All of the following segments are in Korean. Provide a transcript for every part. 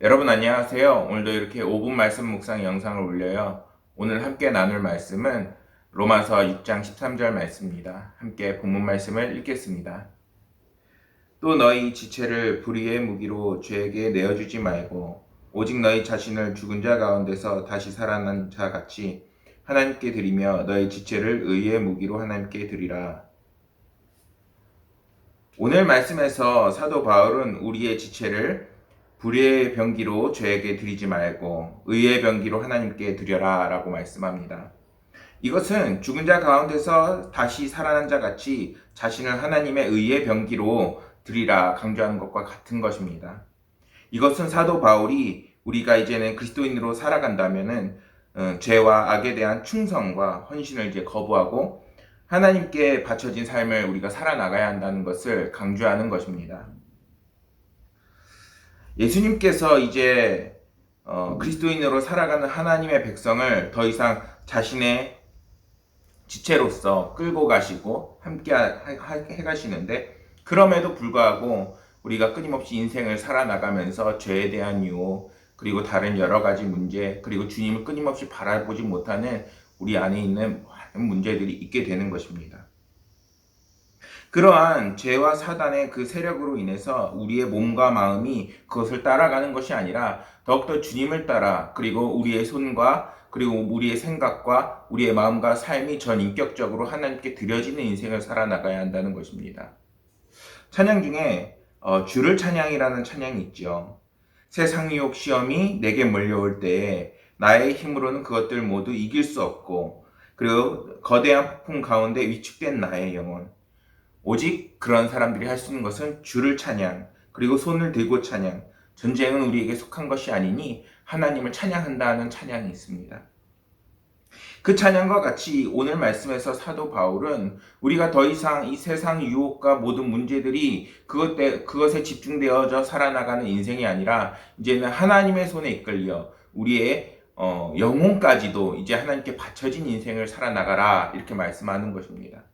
여러분 안녕하세요. 오늘도 이렇게 5분 말씀 묵상 영상을 올려요. 오늘 함께 나눌 말씀은 로마서 6장 13절 말씀입니다. 함께 본문 말씀을 읽겠습니다. 또 너희 지체를 불의의 무기로 죄에게 내어주지 말고 오직 너희 자신을 죽은 자 가운데서 다시 살아난 자 같이 하나님께 드리며 너희 지체를 의의 무기로 하나님께 드리라. 오늘 말씀에서 사도 바울은 우리의 지체를 불의의 병기로 죄에게 드리지 말고 의의 병기로 하나님께 드려라 라고 말씀합니다. 이것은 죽은 자 가운데서 다시 살아난 자 같이 자신을 하나님의 의의 병기로 드리라 강조하는 것과 같은 것입니다. 이것은 사도 바울이 우리가 이제는 그리스도인으로 살아간다면은 죄와 악에 대한 충성과 헌신을 이제 거부하고 하나님께 바쳐진 삶을 우리가 살아나가야 한다는 것을 강조하는 것입니다. 예수님께서 이제 그리스도인으로 살아가는 하나님의 백성을 더 이상 자신의 지체로서 끌고 가시고 함께 해가시는데, 그럼에도 불구하고 우리가 끊임없이 인생을 살아나가면서 죄에 대한 유혹, 그리고 다른 여러 가지 문제, 그리고 주님을 끊임없이 바라보지 못하는 우리 안에 있는 많은 문제들이 있게 되는 것입니다. 그러한 죄와 사단의 그 세력으로 인해서 우리의 몸과 마음이 그것을 따라가는 것이 아니라 더욱더 주님을 따라, 그리고 우리의 손과 그리고 우리의 생각과 우리의 마음과 삶이 전인격적으로 하나님께 드려지는 인생을 살아나가야 한다는 것입니다. 찬양 중에 주를 찬양이라는 찬양이 있죠. 세상 유혹 시험이 내게 몰려올 때에 나의 힘으로는 그것들 모두 이길 수 없고, 그리고 거대한 폭풍 가운데 위축된 나의 영혼, 오직 그런 사람들이 할 수 있는 것은 주를 찬양, 그리고 손을 들고 찬양, 전쟁은 우리에게 속한 것이 아니니 하나님을 찬양한다는 찬양이 있습니다. 그 찬양과 같이 오늘 말씀에서 사도 바울은 우리가 더 이상 이 세상 유혹과 모든 문제들이 그것에 집중되어져 살아나가는 인생이 아니라 이제는 하나님의 손에 이끌려 우리의 영혼까지도 이제 하나님께 바쳐진 인생을 살아나가라, 이렇게 말씀하는 것입니다.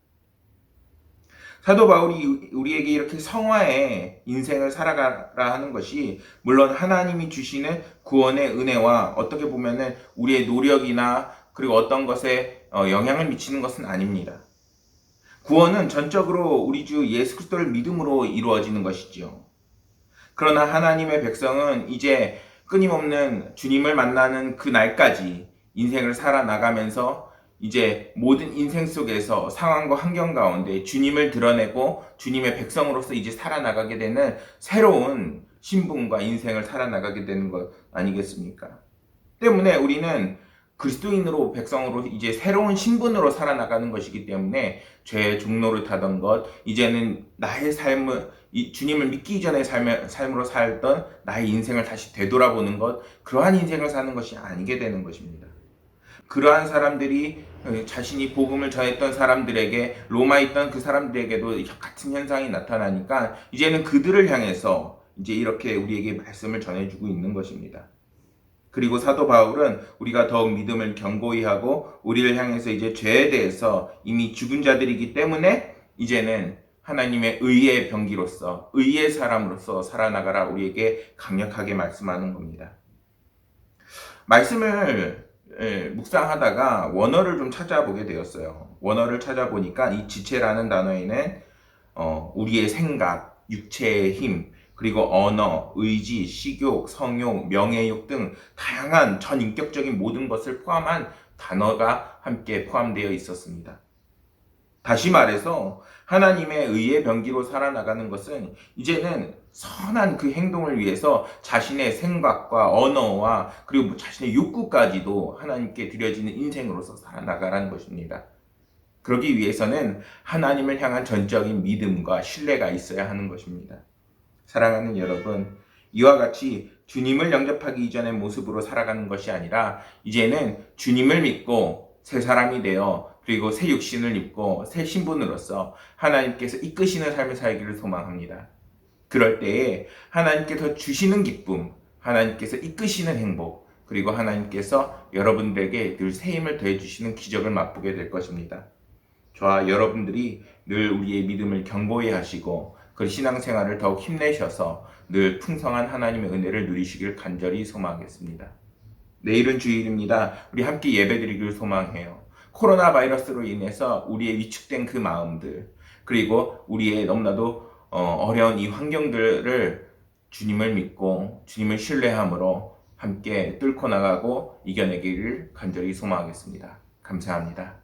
사도 바울이 우리에게 이렇게 성화의 인생을 살아가라 하는 것이 물론 하나님이 주시는 구원의 은혜와 어떻게 보면은 우리의 노력이나 그리고 어떤 것에 영향을 미치는 것은 아닙니다. 구원은 전적으로 우리 주 예수 그리스도를 믿음으로 이루어지는 것이지요. 그러나 하나님의 백성은 이제 끊임없는 주님을 만나는 그 날까지 인생을 살아나가면서 이제 모든 인생 속에서 상황과 환경 가운데 주님을 드러내고 주님의 백성으로서 이제 살아나가게 되는 새로운 신분과 인생을 살아나가게 되는 것 아니겠습니까? 때문에 우리는 그리스도인으로 백성으로 이제 새로운 신분으로 살아나가는 것이기 때문에 죄의 종로를 타던 것, 이제는 나의 삶을 주님을 믿기 이전의 삶으로 살던 나의 인생을 다시 되돌아보는 것, 그러한 인생을 사는 것이 아니게 되는 것입니다. 그러한 사람들이 자신이 복음을 전했던 사람들에게, 로마에 있던 그 사람들에게도 같은 현상이 나타나니까 이제는 그들을 향해서 이제 이렇게 우리에게 말씀을 전해주고 있는 것입니다. 그리고 사도 바울은 우리가 더욱 믿음을 견고히 하고 우리를 향해서 이제 죄에 대해서 이미 죽은 자들이기 때문에 이제는 하나님의 의의 병기로서, 의의 사람으로서 살아나가라, 우리에게 강력하게 말씀하는 겁니다. 말씀을 묵상하다가 원어를 좀 찾아보게 되었어요. 원어를 찾아보니까 이 지체라는 단어에는 우리의 생각, 육체의 힘, 그리고 언어, 의지, 식욕, 성욕, 명예욕 등 다양한 전인격적인 모든 것을 포함한 단어가 함께 포함되어 있었습니다. 다시 말해서 하나님의 의의 병기로 살아나가는 것은 이제는 선한 그 행동을 위해서 자신의 생각과 언어와 그리고 자신의 욕구까지도 하나님께 드려지는 인생으로서 살아나가라는 것입니다. 그러기 위해서는 하나님을 향한 전적인 믿음과 신뢰가 있어야 하는 것입니다. 사랑하는 여러분, 이와 같이 주님을 영접하기 이전의 모습으로 살아가는 것이 아니라 이제는 주님을 믿고 새 사람이 되어, 그리고 새 육신을 입고 새 신분으로서 하나님께서 이끄시는 삶을 살기를 소망합니다. 그럴 때에 하나님께서 주시는 기쁨, 하나님께서 이끄시는 행복, 그리고 하나님께서 여러분들에게 늘 새 힘을 더해주시는 기적을 맛보게 될 것입니다. 저와 여러분들이 늘 우리의 믿음을 견고히 하시고 그 신앙생활을 더욱 힘내셔서 늘 풍성한 하나님의 은혜를 누리시길 간절히 소망하겠습니다. 내일은 주일입니다. 우리 함께 예배드리길 소망해요. 코로나 바이러스로 인해서 우리의 위축된 그 마음들, 그리고 우리의 너무나도 어려운 이 환경들을 주님을 믿고 주님을 신뢰함으로 함께 뚫고 나가고 이겨내기를 간절히 소망하겠습니다. 감사합니다.